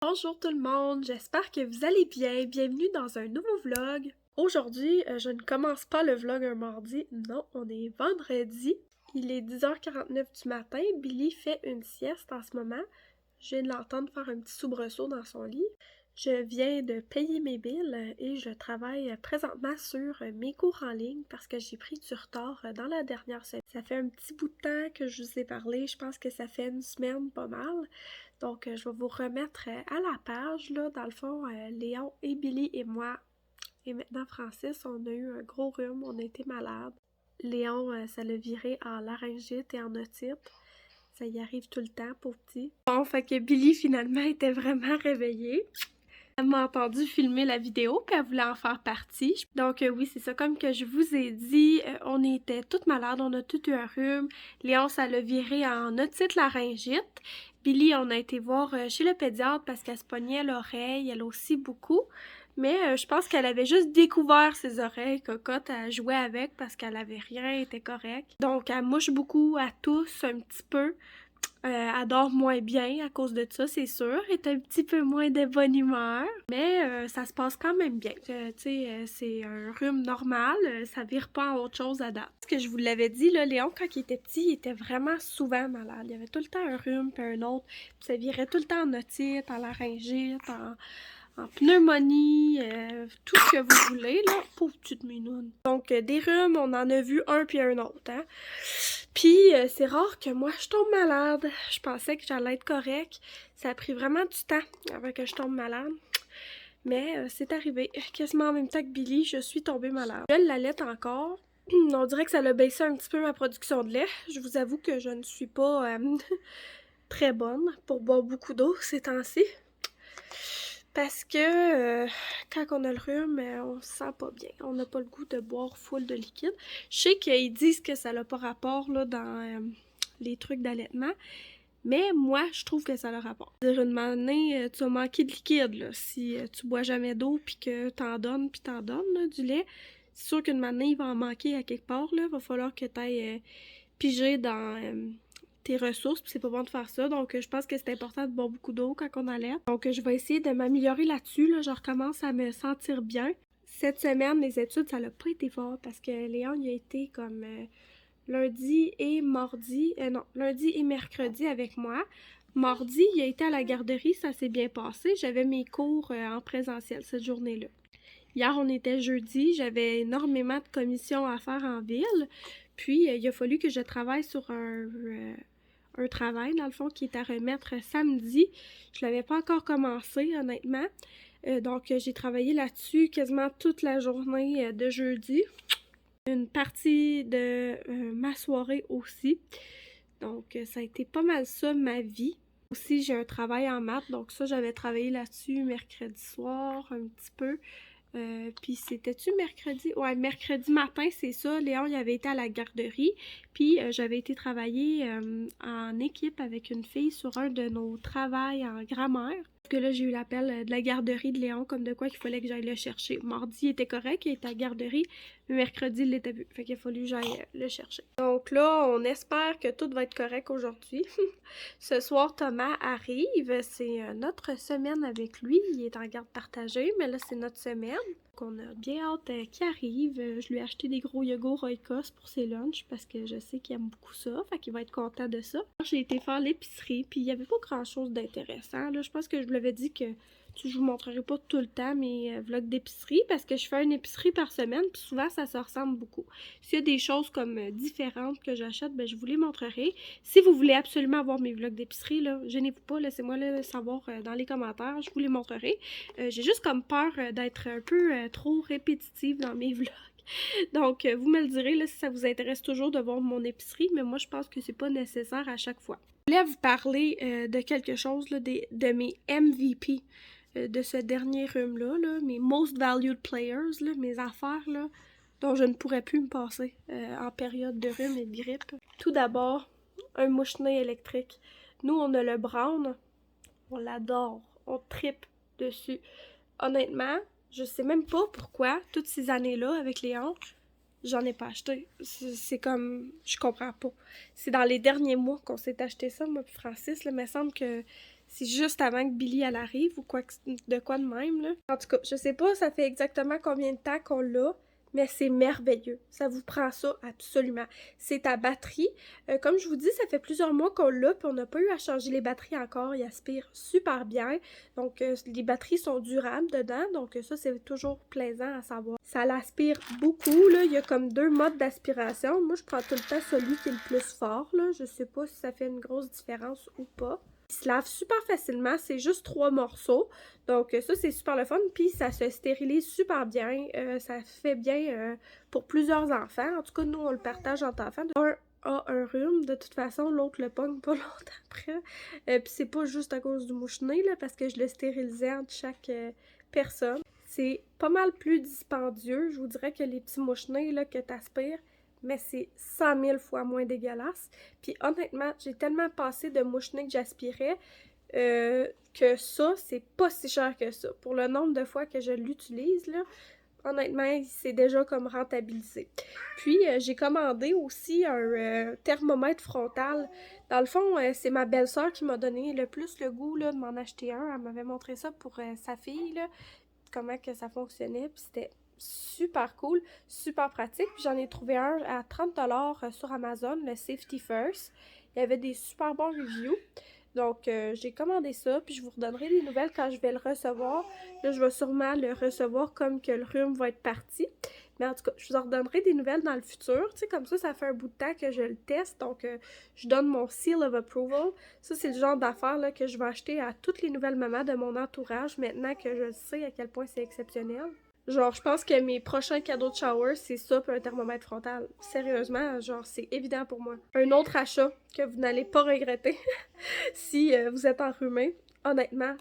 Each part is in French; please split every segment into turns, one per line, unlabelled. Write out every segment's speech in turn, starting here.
Bonjour tout le monde, j'espère que vous allez bien. Bienvenue dans un nouveau vlog. Aujourd'hui, je ne commence pas le vlog un mardi. Non, on est vendredi. Il est 10h49 du matin. Billy fait une sieste en ce moment. Je viens de l'entendre faire un petit soubresaut dans son lit. Je viens de payer mes billes et je travaille présentement sur mes cours en ligne parce que j'ai pris du retard dans la dernière semaine. Ça fait un petit bout de temps que je vous ai parlé, je pense que ça fait une semaine pas mal. Donc je vais vous remettre à la page, là, dans le fond, Léon et Billy et moi, et maintenant Francis, on a eu un gros rhume, on a été malades. Léon, ça l'a viré en laryngite et en otite. Ça y arrive tout le temps, pauvre petit. Bon, fait que Billy, finalement, était vraiment réveillée. Elle m'a entendu filmer la vidéo, puis elle voulait en faire partie. Donc oui, c'est ça, comme que je vous ai dit, on était toutes malades, on a toutes eu un rhume. Léon, ça l'a viré en otite laryngite. Billy, on a été voir chez le pédiatre parce qu'elle se pognait l'oreille, elle aussi beaucoup. Mais je pense qu'elle avait juste découvert ses oreilles, cocotte, elle jouait avec parce qu'elle avait rien, elle était correcte. Donc elle mouche beaucoup, elle tousse un petit peu. Elle dort moins bien à cause de ça, c'est sûr. Elle est un petit peu moins de bonne humeur. Mais ça se passe quand même bien. Tu sais, c'est un rhume normal. Ça vire pas en autre chose à date. Ce que je vous l'avais dit, là, Léon, quand il était petit, il était vraiment souvent malade. Il y avait tout le temps un rhume puis un autre. Puis ça virait tout le temps en otite, en laryngite, en pneumonie, tout ce que vous voulez, là. Pauvre petite minoune. Donc, des rhumes, on en a vu un puis un autre, hein. Puis, c'est rare que moi, je tombe malade. Je pensais que j'allais être correcte. Ça a pris vraiment du temps avant que je tombe malade. Mais c'est arrivé. Quasiment en même temps que Billy, je suis tombée malade. Je l'allaite encore. On dirait que ça a baissé un petit peu ma production de lait. Je vous avoue que je ne suis pas très bonne pour boire beaucoup d'eau ces temps-ci. Parce que quand on a le rhume, on se sent pas bien. On n'a pas le goût de boire full de liquide. Je sais qu'ils disent que ça n'a pas rapport là, dans les trucs d'allaitement, mais moi, je trouve que ça a rapport. Dire une année, tu vas manquer de liquide là, si tu bois jamais d'eau puis que t'en donnes puis t'en donnes là, du lait. C'est sûr qu'une année, il va en manquer à quelque part. Là. Il va falloir que tu ailles piger dans tes ressources, puis c'est pas bon de faire ça, donc je pense que c'est important de boire beaucoup d'eau quand on allait. Donc je vais essayer de m'améliorer là-dessus, là, je recommence à me sentir bien. Cette semaine, les études, ça n'a pas été fort parce que Léon, il a été comme lundi et mardi, non, lundi et mercredi avec moi. Mardi, il a été à la garderie, ça s'est bien passé, j'avais mes cours en présentiel cette journée-là. Hier, on était jeudi, j'avais énormément de commissions à faire en ville, puis il a fallu que je travaille sur un travail, dans le fond, qui est à remettre samedi. Je l'avais pas encore commencé, honnêtement. Donc, j'ai travaillé là-dessus quasiment toute la journée de jeudi. Une partie de ma soirée aussi. Donc, ça a été pas mal ça, ma vie. Aussi, j'ai un travail en maths, donc ça, j'avais travaillé là-dessus mercredi soir, un petit peu. Puis c'était-tu mercredi? Ouais, mercredi matin, c'est ça. Léon, il avait été à la garderie. Puis j'avais été travailler en équipe avec une fille sur un de nos travails en grammaire. Parce que là, j'ai eu l'appel de la garderie de Léon, comme de quoi qu'il fallait que j'aille le chercher. Mardi, il était correct, il était à la garderie. Mais mercredi, il l'était plus. Fait qu'il a fallu que j'aille le chercher. Donc là, on espère que tout va être correct aujourd'hui. Ce soir, Thomas arrive. C'est notre semaine avec lui. Il est en garde partagée, mais là, c'est notre semaine. Donc, on a bien hâte qu'il arrive. Je lui ai acheté des gros yogourts Oikos pour ses lunchs parce que je sais qu'il aime beaucoup ça. Fait qu'il va être content de ça. J'ai été faire l'épicerie, puis il n'y avait pas grand-chose d'intéressant. Là, je pense que je vous l'avais dit que je vous montrerai pas tout le temps mes vlogs d'épicerie parce que je fais une épicerie par semaine puis souvent ça se ressemble beaucoup. S'il y a des choses comme différentes que j'achète, ben je vous les montrerai. Si vous voulez absolument avoir mes vlogs d'épicerie, là, gênez-vous pas, laissez-moi le savoir dans les commentaires, je vous les montrerai. J'ai juste comme peur d'être un peu trop répétitive dans mes vlogs. Donc, vous me le direz là, si ça vous intéresse toujours de voir mon épicerie, mais moi je pense que c'est pas nécessaire à chaque fois. Je voulais vous parler de quelque chose, là, de mes MVP de ce dernier rhume-là, là, mes Most Valued Players, là, mes affaires là, dont je ne pourrais plus me passer en période de rhume et de grippe. Tout d'abord, un mouche-nez électrique. Nous, on a le Brown, on l'adore, on trippe dessus. Honnêtement, je sais même pas pourquoi, toutes ces années-là, avec Léon, j'en ai pas acheté. C'est comme... je comprends pas. C'est dans les derniers mois qu'on s'est acheté ça, moi puis Francis, là, il me semble que C'est juste avant que Billy elle arrive ou quoi de quoi de même, là. En tout cas, je sais pas ça fait exactement combien de temps qu'on l'a, mais c'est merveilleux. Ça vous prend ça absolument. C'est ta batterie. Comme je vous dis, ça fait plusieurs mois qu'on l'a, puis on n'a pas eu à changer les batteries encore. Il aspire super bien. Donc, les batteries sont durables dedans, donc ça, c'est toujours plaisant à savoir. Ça l'aspire beaucoup, là. Il y a comme 2 modes d'aspiration. Moi, je prends tout le temps celui qui est le plus fort, là. Je sais pas si ça fait une grosse différence ou pas. Il se lave super facilement, c'est juste 3 morceaux. Donc ça, c'est super le fun. Puis ça se stérilise super bien. Ça fait bien pour plusieurs enfants. En tout cas, nous, on le partage entre enfants. Un a un rhume, de toute façon, l'autre le pogne pas longtemps après. Puis c'est pas juste à cause du mouche-nez, là, parce que je le stérilisais entre chaque personne. C'est pas mal plus dispendieux, je vous dirais, que les petits mouche-nez là, que t'aspires. Mais c'est 100 000 fois moins dégueulasse. Puis honnêtement, j'ai tellement passé de mouche-nez que j'aspirais que ça, c'est pas si cher que ça. Pour le nombre de fois que je l'utilise, là, honnêtement, c'est déjà comme rentabilisé. Puis, j'ai commandé aussi un thermomètre frontal. Dans le fond, c'est ma belle-sœur qui m'a donné le plus le goût là, de m'en acheter un. Elle m'avait montré ça pour sa fille, là, comment que ça fonctionnait. Puis c'était super cool, super pratique. Puis j'en ai trouvé un à 30$ sur Amazon, le Safety First. Il y avait des super bons reviews. Donc, j'ai commandé ça, puis je vous redonnerai des nouvelles quand je vais le recevoir. Là, je vais sûrement le recevoir comme que le rhume va être parti. Mais en tout cas, je vous en redonnerai des nouvelles dans le futur. Tu sais, comme ça fait un bout de temps que je le teste. Donc, je donne mon seal of approval. Ça, c'est le genre d'affaires là, que je vais acheter à toutes les nouvelles mamans de mon entourage maintenant que je sais à quel point c'est exceptionnel. Genre, je pense que mes prochains cadeaux de shower, c'est ça puis un thermomètre frontal. Sérieusement, genre, c'est évident pour moi. Un autre achat que vous n'allez pas regretter si vous êtes enrhumé. Honnêtement,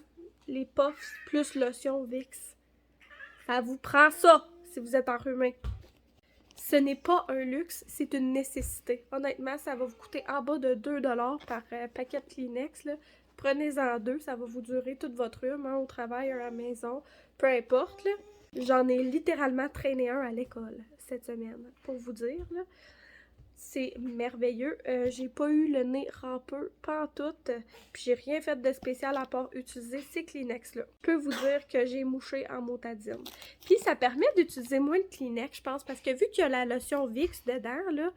les puffs plus lotion Vicks, ça vous prend ça si vous êtes enrhumé. Ce n'est pas un luxe, c'est une nécessité. Honnêtement, ça va vous coûter en bas de 2$ par paquet de Kleenex, là. Prenez-en 2, ça va vous durer toute votre rhume, hein, au travail, à la maison, peu importe, là. J'en ai littéralement traîné un à l'école cette semaine, pour vous dire, là. C'est merveilleux. J'ai pas eu le nez rampeux, pas en tout. Puis j'ai rien fait de spécial à part utiliser ces Kleenex-là. Je peux vous dire que j'ai mouché en motadine. Puis ça permet d'utiliser moins de Kleenex, je pense, parce que vu qu'il y a la lotion Vicks dedans, là,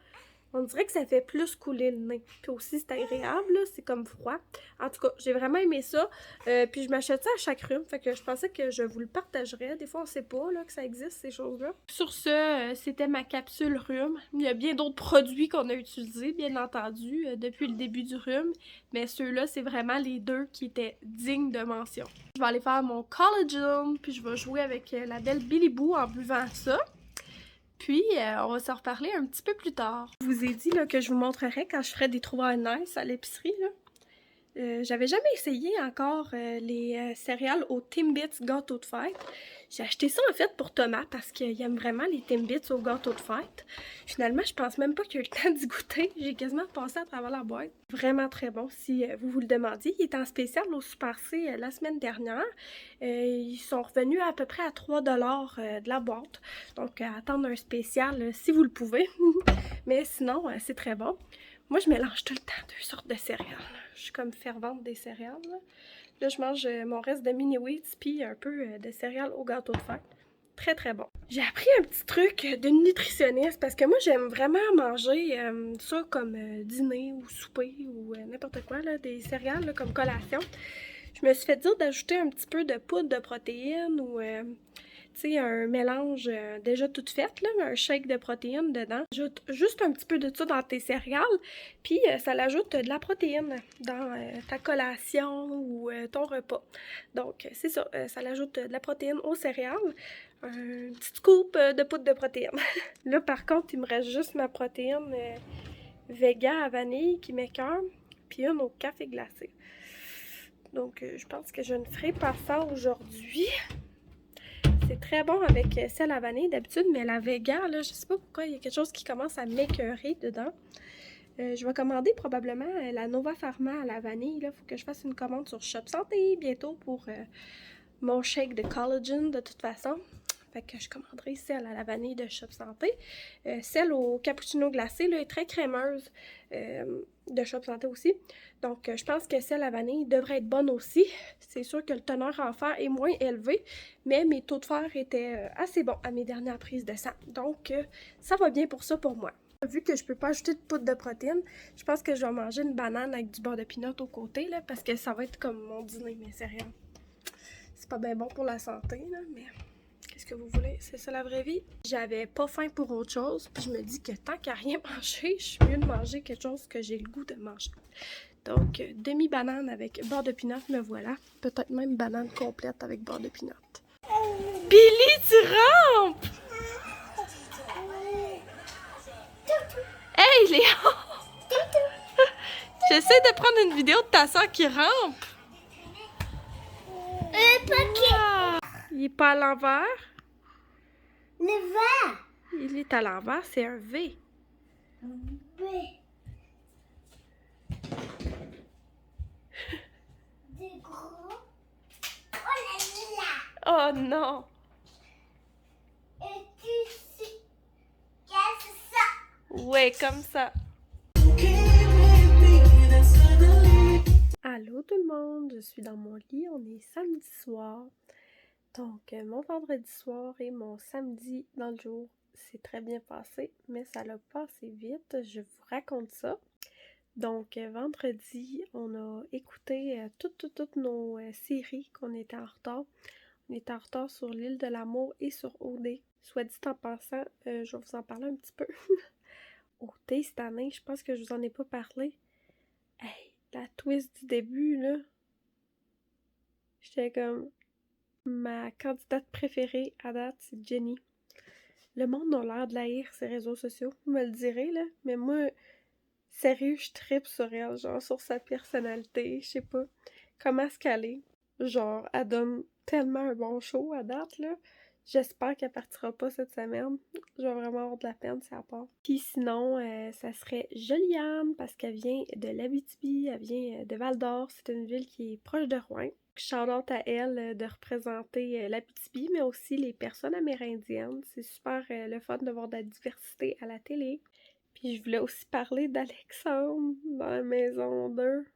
on dirait que ça fait plus couler le nez. Puis aussi, c'est agréable, là, c'est comme froid. En tout cas, j'ai vraiment aimé ça. Puis je m'achète ça à chaque rhume, fait que je pensais que je vous le partagerais. Des fois, on sait pas là, que ça existe, ces choses-là. Sur ce, c'était ma capsule rhume. Il y a bien d'autres produits qu'on a utilisés, bien entendu, depuis le début du rhume. Mais ceux-là, c'est vraiment les 2 qui étaient dignes de mention. Je vais aller faire mon collagen, puis je vais jouer avec la belle Billy Boo en buvant ça. Puis, on va s'en reparler un petit peu plus tard. Je vous ai dit là, que je vous montrerai quand je ferai des trouvailles nice à l'épicerie. J'avais jamais essayé encore les céréales au Timbits gâteau de fête. J'ai acheté ça en fait pour Thomas parce qu'il aime vraiment les Timbits au gâteau de fête. Finalement, je pense même pas qu'il y a eu le temps d'y goûter. J'ai quasiment passé à travers la boîte. Vraiment très bon si vous vous le demandiez. Il est en spécial au Super C la semaine dernière. Ils sont revenus à peu près à 3$ de la boîte. Donc, attendre un spécial si vous le pouvez. Mais sinon, c'est très bon. Moi, je mélange tout le temps 2 sortes de céréales. Je suis comme fervente des céréales. Là, je mange mon reste de mini wheats puis un peu de céréales au gâteau de fête. Très, très bon. J'ai appris un petit truc de nutritionniste parce que moi, j'aime vraiment manger ça comme dîner ou souper ou n'importe quoi, là, des céréales là, comme collation. Je me suis fait dire d'ajouter un petit peu de poudre de protéines ou... tu sais, un mélange déjà tout fait, là, un shake de protéines dedans. Ajoute juste un petit peu de ça dans tes céréales, puis ça l'ajoute de la protéine dans ta collation ou ton repas. Donc, c'est ça, ça l'ajoute de la protéine aux céréales. Un petit scoop de poudre de protéines. Là, par contre, il me reste juste ma protéine vegan à vanille qui m'écoeure, puis une au café glacé. Donc, je pense que je ne ferai pas ça aujourd'hui. C'est très bon avec celle à vanille d'habitude, mais la vegan, là, je sais pas pourquoi, il y a quelque chose qui commence à m'écœurer dedans. Je vais commander probablement la Nova Pharma à la vanille. Il faut que je fasse une commande sur Shop Santé bientôt pour mon shake de collagen de toute façon. Fait que je commanderai celle à la vanille de Shop Santé. Celle au cappuccino glacé là, est très crémeuse de Shop Santé aussi. Donc je pense que celle à vanille devrait être bonne aussi. C'est sûr que le teneur en fer est moins élevé, mais mes taux de fer étaient assez bons à mes dernières prises de sang. Donc ça va bien pour ça pour moi. Vu que je peux pas ajouter de poudre de protéines, je pense que je vais manger une banane avec du beurre de pinot au côté, là, parce que ça va être comme mon dîner, mais sérieux. C'est pas bien bon pour la santé, là, mais qu'est-ce que vous voulez? C'est ça la vraie vie. J'avais pas faim pour autre chose, puis je me dis que tant qu'à rien manger, je suis mieux de manger quelque chose que j'ai le goût de manger. Donc, demi-banane avec beurre de pinot, me voilà. Peut-être même banane complète avec beurre de pinot. Billy, tu rampes! Hey, Léon! J'essaie de prendre une vidéo de ta soeur qui rampe.
Paquet.
Il est pas à l'envers.
Le vin.
Il est à l'envers, c'est un V.
Oui. Des gros. Oh là là.
Oh non!
Et tu sais qu'est-ce ça?
Ouais, comme ça. Allô tout le monde, je suis dans mon lit, on est samedi soir. Donc, mon vendredi soir et mon samedi dans le jour, c'est très bien passé, mais ça l'a passé vite, je vous raconte ça. Donc, vendredi, on a écouté toutes nos séries qu'on était en retard. On était en retard sur l'île de l'amour et sur OD. Soit dit en passant, je vais vous en parler un petit peu. OD cette année, je pense que je vous en ai pas parlé. Hey, la twist du début, là. J'étais comme... Ma candidate préférée à date, c'est Jenny. Le monde a l'air de l'haïr ses réseaux sociaux, vous me le direz, là. Mais moi, sérieux, je trippe sur elle, genre sur sa personnalité, je sais pas. Comment est-ce qu'elle est? Genre, elle donne tellement un bon show à date, là. J'espère qu'elle partira pas cette semaine. Je vais vraiment avoir de la peine si elle part. Puis sinon, ça serait Joliane, parce qu'elle vient de l'Abitibi, elle vient de Val-d'Or. C'est une ville qui est proche de Rouen. Shout-out à elle de représenter l'Abitibi, mais aussi les personnes amérindiennes. C'est super le fun de voir de la diversité à la télé. Puis je voulais aussi parler d'Alexandre dans la maison 2.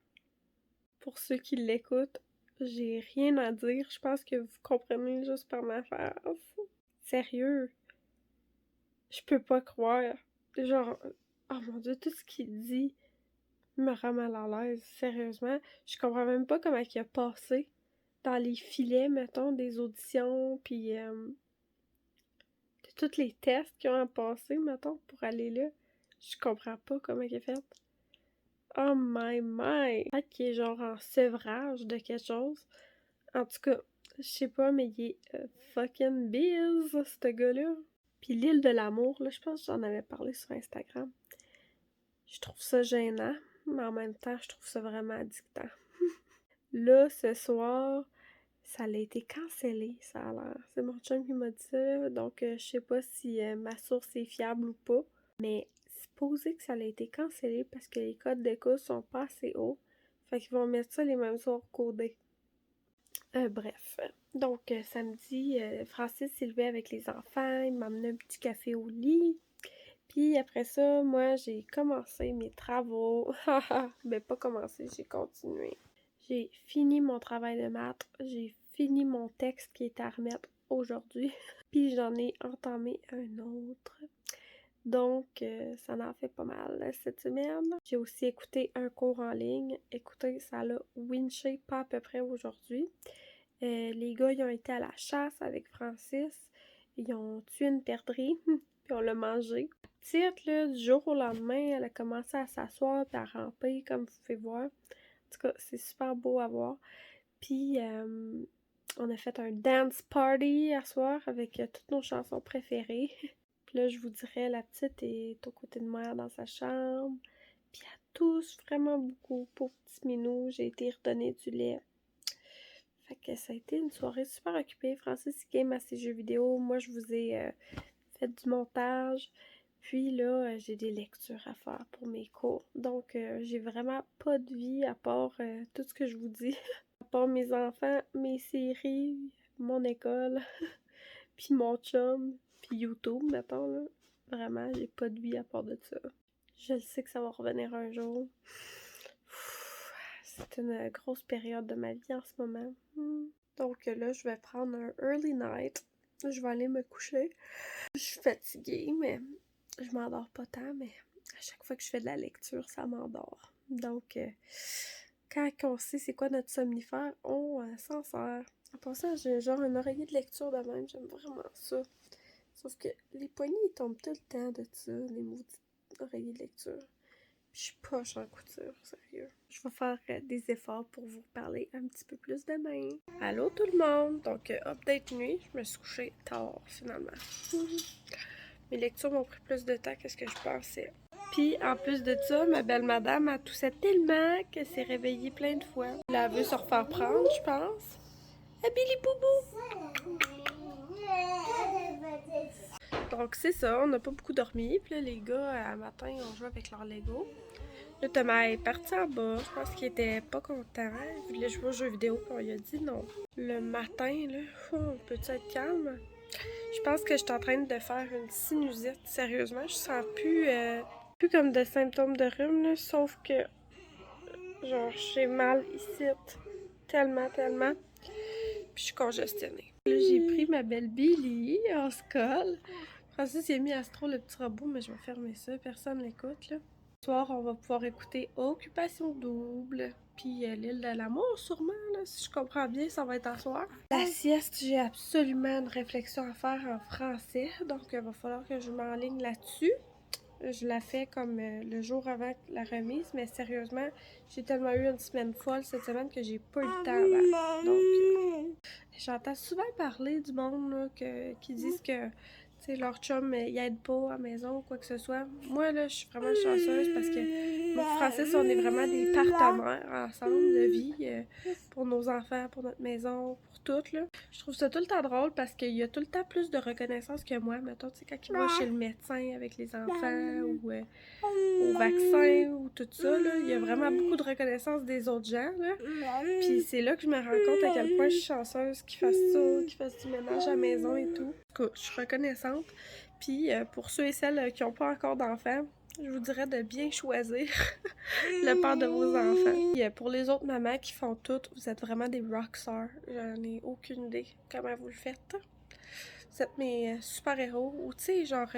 Pour ceux qui l'écoutent, j'ai rien à dire. Je pense que vous comprenez juste par ma face. Sérieux, je peux pas croire. Genre, oh mon Dieu, tout ce qu'il dit me rend mal à l'aise. Sérieusement, je comprends même pas comment il a passé dans les filets, mettons, des auditions, puis de tous les tests qu'ils ont à passer, mettons, pour aller là. Je comprends pas comment il a fait. Oh my! Peut-être qu'il est genre en sevrage de quelque chose. En tout cas, je sais pas, mais il est fucking biz, ce gars-là. Puis l'île de l'amour, là, je pense que j'en avais parlé sur Instagram. Je trouve ça gênant, mais en même temps, je trouve ça vraiment addictant. Là, ce soir, ça a été cancellé, ça a l'air. C'est mon chum qui m'a dit ça, donc je sais pas si ma source est fiable ou pas. Mais supposé que ça a été cancellé parce que les codes d'écoute sont pas assez hauts. Fait qu'ils vont mettre ça les mêmes soirs codés. Bref. Donc, samedi, Francis s'est levé avec les enfants, il m'a amené un petit café au lit. Puis après ça, moi, j'ai commencé mes travaux. Ben, pas commencé, j'ai continué. J'ai fini mon travail de maths, j'ai fini mon texte qui était à remettre aujourd'hui. Puis j'en ai entamé un autre. Donc, ça en fait pas mal cette semaine. J'ai aussi écouté un cours en ligne. Écoutez, ça l'a winché pas à peu près aujourd'hui. Les gars, ils ont été à la chasse avec Francis. Ils ont tué une perdrix, puis on l'a mangé. Petite, là, du jour au lendemain, elle a commencé à s'asseoir puis à ramper, comme vous pouvez voir. En tout cas, c'est super beau à voir. Puis, on a fait un dance party hier soir avec toutes nos chansons préférées. Puis là, je vous dirais, la petite est aux côtés de moi dans sa chambre. Puis elle tousse vraiment beaucoup. Pour petit minou, j'ai été redonner du lait. Fait que ça a été une soirée super occupée. Francis il game à ses jeux vidéo. Moi, je vous ai fait du montage. Puis là, j'ai des lectures à faire pour mes cours. Donc, j'ai vraiment pas de vie à part tout ce que je vous dis. À part mes enfants, mes séries, mon école. puis mon chum, puis YouTube, mettons, là. Vraiment, j'ai pas de vie à part de ça. Je sais que ça va revenir un jour. C'est une grosse période de ma vie en ce moment. Donc là, je vais prendre un early night. Je vais aller me coucher. Je suis fatiguée, mais je m'endors pas tant, mais à chaque fois que je fais de la lecture, ça m'endort. Donc, quand on sait c'est quoi notre somnifère, on s'en sert. En passant, j'ai genre un oreiller de lecture de même, j'aime vraiment ça. Sauf que les poignées, ils tombent tout le temps de ça, les maudits oreillers de lecture. Je suis poche en couture, sérieux. Je vais faire des efforts pour vous parler un petit peu plus demain. Allô tout le monde! Donc, update nuit, je me suis couchée tard finalement. Mes lectures m'ont pris plus de temps que ce que je pensais. Puis, en plus de ça, ma belle madame a toussé tellement qu'elle s'est réveillée plein de fois. Elle veut se refaire prendre, je pense. Ah, Billy Boubou! Donc, c'est ça, on n'a pas beaucoup dormi. Puis là, les gars, à matin, on joue avec leur Lego. Là, Thomas est parti en bas. Je pense qu'il était pas content. Il voulait jouer aux jeux vidéo, puis on lui a dit non. Le matin, là, on peut être calme? Je pense que je suis en train de faire une sinusite. Sérieusement, je sens plus comme de symptômes de rhume, là, sauf que, genre, j'ai mal ici. Tellement. Puis je suis congestionnée. Là, j'ai pris ma belle Billy, on se colle. Francis, il a mis Astro, le petit robot, mais je vais fermer ça. Personne l'écoute, là. Ce soir, on va pouvoir écouter Occupation double, puis l'île de l'amour, sûrement, là, si je comprends bien, ça va être en soir. La sieste, j'ai absolument une réflexion à faire en français, donc il va falloir que je m'enligne là-dessus. Je la fais comme le jour avant la remise, mais sérieusement, j'ai tellement eu une semaine folle cette semaine que j'ai pas eu le temps avant. Donc, j'entends souvent parler du monde là, qui disent que leur chum, il aide pas à la maison ou quoi que ce soit. Moi, là, je suis vraiment chanceuse parce que moi et Francis, on est vraiment des partenaires ensemble de vie pour nos enfants, pour notre maison, pour tout, là. Je trouve ça tout le temps drôle parce qu'il y a tout le temps plus de reconnaissance que moi. Mettons, tu sais, quand il va chez le médecin avec les enfants ou au vaccin ou tout ça, là, il y a vraiment beaucoup de reconnaissance des autres gens, là. Puis c'est là que je me rends compte à quel point je suis chanceuse qu'ils fassent ça, qu'ils fassent du ménage à la maison et tout. En tout cas, je suis reconnaissante. Puis pour ceux et celles qui n'ont pas encore d'enfants, je vous dirais de bien choisir le père de vos enfants. Puis pour les autres mamans qui font tout, vous êtes vraiment des rockstars. J'en ai aucune idée comment vous le faites. Vous êtes mes super-héros. Ou tu sais, genre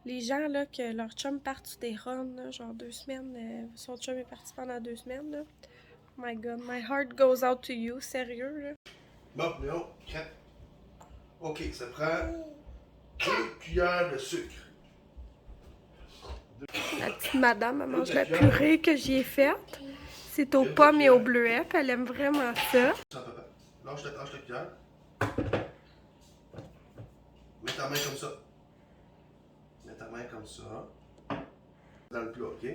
les gens là que leur chum part sur des runs, là, genre 2 semaines, son chum est parti pendant 2 semaines. Là. Oh my god, my heart goes out to you, sérieux là.
Bon, Léon, 4. Ok, ça prend 2 cuillères de sucre.
La petite madame, elle mange la purée que j'y ai faite. C'est aux pommes et aux bleuets, puis elle aime vraiment ça.
Sans papa. Lâche ta cuillère. Mets ta main comme ça. Mets ta main comme ça. Dans le plat, ok?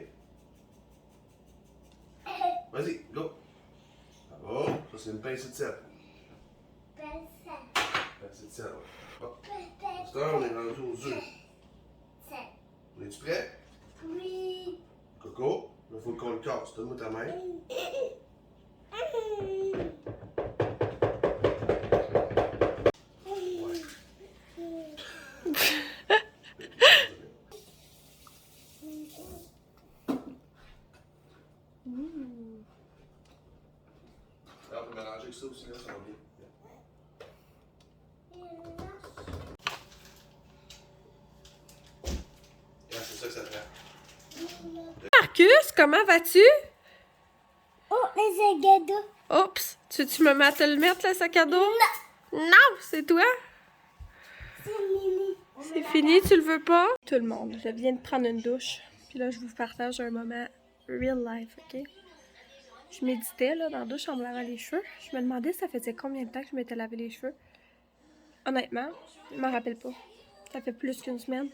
Vas-y, go. Oh, ça c'est une pincée de sel. Pincée de sel, ouais. Bon. C'est on est rendu aux œufs. On est-tu prêt?
Oui.
Coco, il faut qu'on le casse. Donne-moi ta main. Ouais. Alors, on peut mélanger avec ça aussi, là, ça va bien. Yeah, c'est ça que ça fait.
Marcus, comment vas-tu?
Oh, les agados.
Oups, tu me mets à te le mettre, le sac à dos? Non, c'est toi?
C'est Mimi.
C'est fini, tu le veux pas? Tout le monde, je viens de prendre une douche. Puis là, je vous partage un moment real life, ok? Je méditais là, dans la douche en me lavant les cheveux. Je me demandais ça faisait combien de temps que je m'étais lavé les cheveux. Honnêtement, je m'en rappelle pas. Ça fait plus qu'une semaine.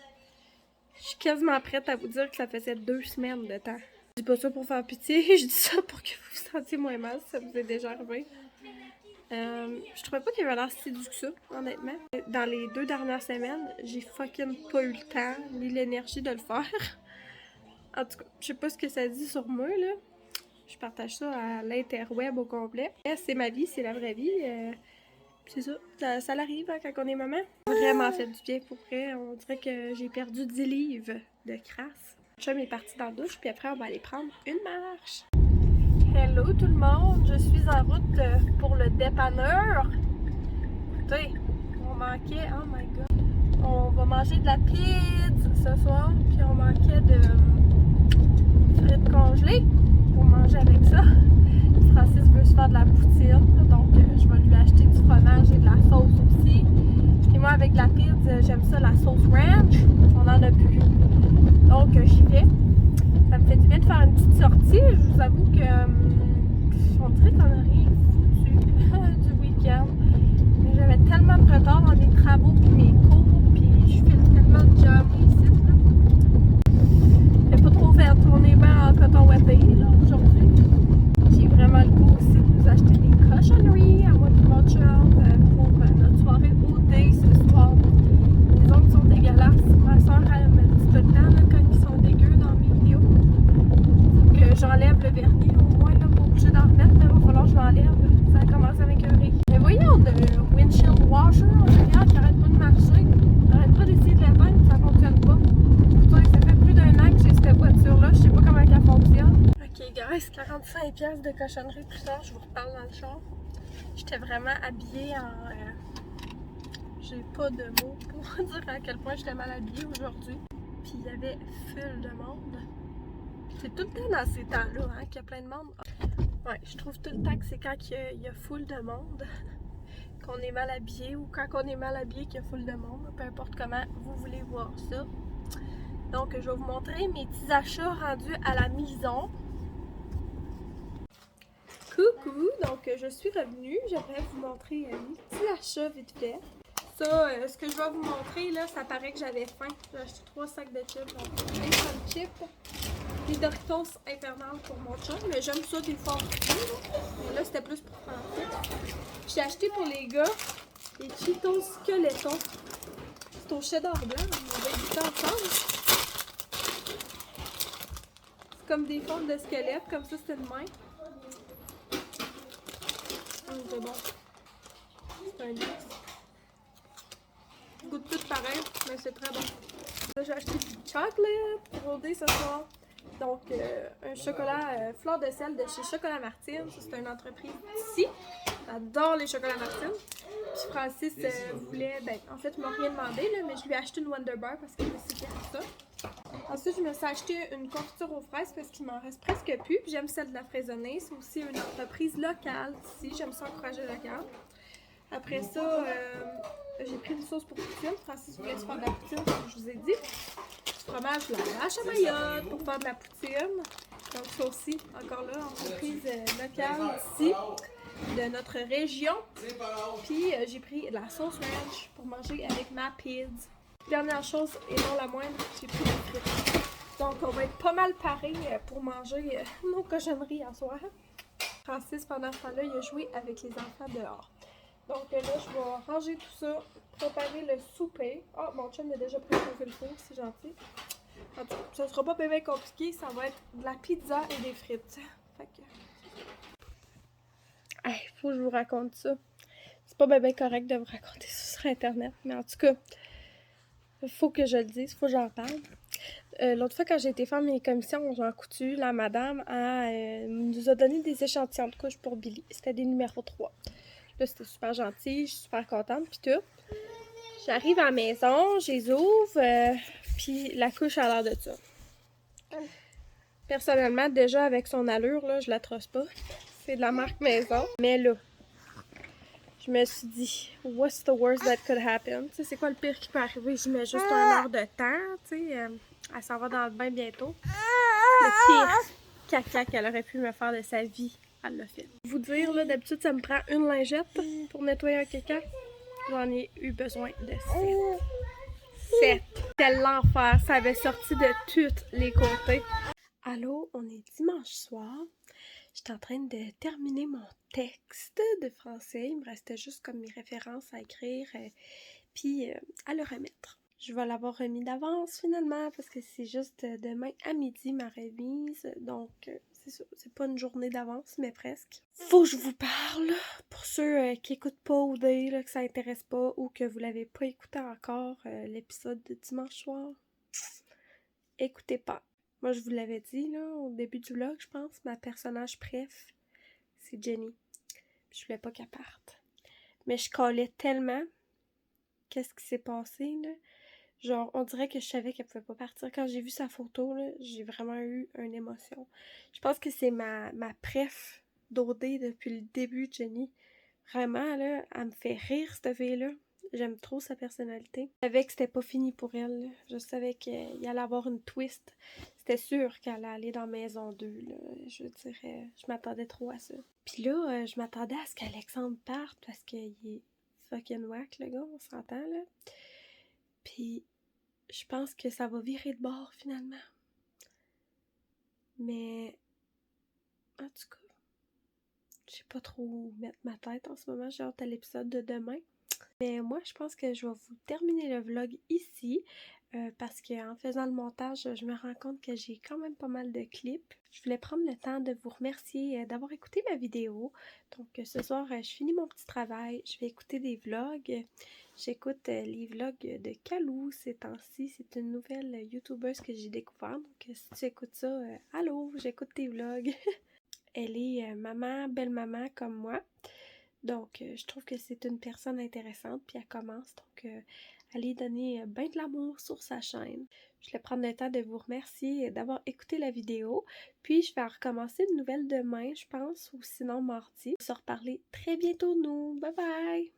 Je suis quasiment prête à vous dire que ça faisait 2 semaines de temps. Je dis pas ça pour faire pitié, je dis ça pour que vous vous sentiez moins mal si ça vous est déjà arrivé. Je trouvais pas qu'il avait l'air si doux que ça, honnêtement. Dans les 2 dernières semaines, j'ai fucking pas eu le temps ni l'énergie de le faire. En tout cas, je sais pas ce que ça dit sur moi, là. Je partage ça à l'interweb au complet. C'est ma vie, c'est la vraie vie. c'est ça. Ça l'arrive hein, quand on est maman. Vraiment fait du bien pour vrai. On dirait que j'ai perdu 10 livres de crasse. Le chum est parti dans la douche, puis après, on va aller prendre une marche. Hello tout le monde, je suis en route pour le dépanneur. Écoutez, on manquait, oh my god. On va manger de la pizza ce soir, puis on manquait de frites congelées pour manger avec ça. Francis veut se faire de la poutine, donc je vais lui acheter du fromage et de la sauce aussi. Et moi avec la pizza, j'aime ça, la sauce ranch, on en a plus. Donc j'y vais. Ça me fait du bien de faire une petite sortie. Je vous avoue que on dirait qu'on n'a rien foutu du week-end. Mais j'avais tellement de retard dans mes travaux puis mes cours, puis je fais tellement de job ici. Fait pas trop faire tourner bien en coton ouaté là aujourd'hui. J'ai vraiment le goût aussi de nous acheter des cochonneries à moi et mon chum pour notre soirée au day ce soir. Les ongles sont dégueulasses. Ma soeur elle me dit tout le temps là, quand ils sont dégueux dans mes vidéos. Que j'enlève le vernis au moins là, pour obligé d'en remettre, mais il va falloir que je l'enlève. Ça commence à m'écœurer. Mais voyons, le windshield washer en général qui arrête pas de marcher. J'arrête pas d'essayer de l'éteindre, ça fonctionne pas. Pourtant, ça fait plus d'un an que j'ai cette voiture-là, je sais pas comment elle fonctionne. Ok guys, 45$ de cochonnerie plus tard, je vous reparle dans le char. J'étais vraiment habillée en... j'ai pas de mots pour dire à quel point j'étais mal habillée aujourd'hui. Puis il y avait full de monde. C'est tout le temps dans ces temps-là hein, qu'il y a plein de monde. Ouais, je trouve tout le temps que c'est quand il y a full de monde qu'on est mal habillé ou quand on est mal habillé qu'il y a full de monde, peu importe comment vous voulez voir ça. Donc je vais vous montrer mes petits achats rendus à la maison. Coucou, donc je suis revenue, j'aimerais vous montrer mes petits achats vite fait. Ça, ce que je vais vous montrer là, ça paraît que j'avais faim. J'ai acheté 3 sacs de chips, donc des chips. Des Doritos infernales pour mon chum, mais j'aime ça des fois aussi. Mais là, c'était plus pour Francis. J'ai acheté pour les gars des Cheetos Skeleton. C'est au cheddar blanc, on va écouter ensemble. C'est comme des formes de squelettes, comme ça, c'est une main. C'est bon. C'est un luxe. Goûte tout pareil, mais c'est très bon. Là, j'ai acheté du chocolate pour OD ce soir. Donc, un chocolat fleur de sel de chez Chocolat Martine. Ça, c'est une entreprise d'ici. J'adore les chocolats Martine. Puis Francis voulait... Ben, en fait, il m'a rien demandé, là, mais je lui ai acheté une Wonder Bar parce qu'il me suis ça. Ensuite, je me suis acheté une confiture aux fraises parce qu'il m'en reste presque plus. Puis j'aime celle de la fraisonnée. C'est aussi une entreprise locale d'ici. J'aime ça encourager le local. Après ça, j'ai pris une sauce pour poutine. Francis voulait se faire de la poutine, comme je vous ai dit. Fromage, la vache à Mayotte pour faire de la poutine. Donc ça aussi, encore là, entreprise locale ici, de notre région. Puis j'ai pris de la sauce ranch pour manger avec ma pizza. Dernière chose, et non la moindre, j'ai pris des frites. Donc on va être pas mal parés pour manger nos cochonneries à soir. Francis, pendant ce temps-là, il a joué avec les enfants dehors. Donc là, je vais ranger tout ça, préparer le souper. Oh, mon chum a déjà préparé le four, c'est gentil. En tout cas, ça sera pas bien compliqué, ça va être de la pizza et des frites. Fait que... Hey, faut que je vous raconte ça. C'est pas bien correct de vous raconter ça sur Internet, mais en tout cas, faut que je le dise, faut que j'en parle. L'autre fois, quand j'ai été faire mes commissions au Jean Coutu, la madame nous a donné des échantillons de couches pour Billy. C'était des numéros 3. Là, c'était super gentil, je suis super contente, puis tout. J'arrive à la maison, je les ouvre, puis la couche a l'air de ça. Personnellement, déjà avec son allure, là, je la trosse pas. C'est de la marque maison. Mais là, je me suis dit, what's the worst that could happen? Tu sais, c'est quoi le pire qui peut arriver? Je mets juste 1 heure de temps, tu sais. Elle s'en va dans le bain bientôt. Le pire caca qu'elle aurait pu me faire de sa vie, elle l'a fait. Vous dire, là, d'habitude, ça me prend une lingette pour nettoyer un caca. J'en ai eu besoin de 7. C'était l'enfer. Ça avait sorti de tous les côtés. Allô, on est dimanche soir. J'étais en train de terminer mon texte de français. Il me restait juste comme mes références à écrire puis à le remettre. Je vais l'avoir remis d'avance finalement parce que c'est juste demain à midi ma remise. Donc c'est ça, c'est pas une journée d'avance, mais presque. Faut que je vous parle, pour ceux qui écoutent pas OD, là, que ça intéresse pas, ou que vous l'avez pas écouté encore, l'épisode de dimanche soir. Écoutez pas. Moi, je vous l'avais dit, là, au début du vlog, je pense, ma personnage préf, c'est Jenny. Je voulais pas qu'elle parte. Mais je calais tellement. Qu'est-ce qui s'est passé, là? Genre, on dirait que je savais qu'elle pouvait pas partir. Quand j'ai vu sa photo, là, j'ai vraiment eu une émotion. Je pense que c'est ma préf d'OD depuis le début, Jenny. Vraiment, là, elle me fait rire, cette fille-là. J'aime trop sa personnalité. Je savais que c'était pas fini pour elle, là. Je savais qu'il allait avoir une twist. C'était sûr qu'elle allait aller dans Maison 2, là. Je dirais, je m'attendais trop à ça. Puis là, je m'attendais à ce qu'Alexandre parte parce qu'il est fucking whack, le gars, on s'entend, là. Puis, je pense que ça va virer de bord, finalement. Mais, en tout cas, je sais pas trop où mettre ma tête en ce moment. J'ai hâte à l'épisode de demain. Mais moi, je pense que je vais vous terminer le vlog ici. Parce qu'en faisant le montage, je me rends compte que j'ai quand même pas mal de clips. Je voulais prendre le temps de vous remercier d'avoir écouté ma vidéo. Donc ce soir, je finis mon petit travail. Je vais écouter des vlogs. J'écoute les vlogs de Kalou ces temps-ci. C'est une nouvelle youtubeuse que j'ai découvert. Donc si tu écoutes ça, allô, j'écoute tes vlogs. Elle est maman, belle-maman comme moi. Donc, je trouve que c'est une personne intéressante, puis elle commence, donc allez donner bien de l'amour sur sa chaîne. Je vais prendre le temps de vous remercier d'avoir écouté la vidéo, puis je vais recommencer une nouvelle demain, je pense, ou sinon mardi. On va se reparler très bientôt, nous. Bye bye!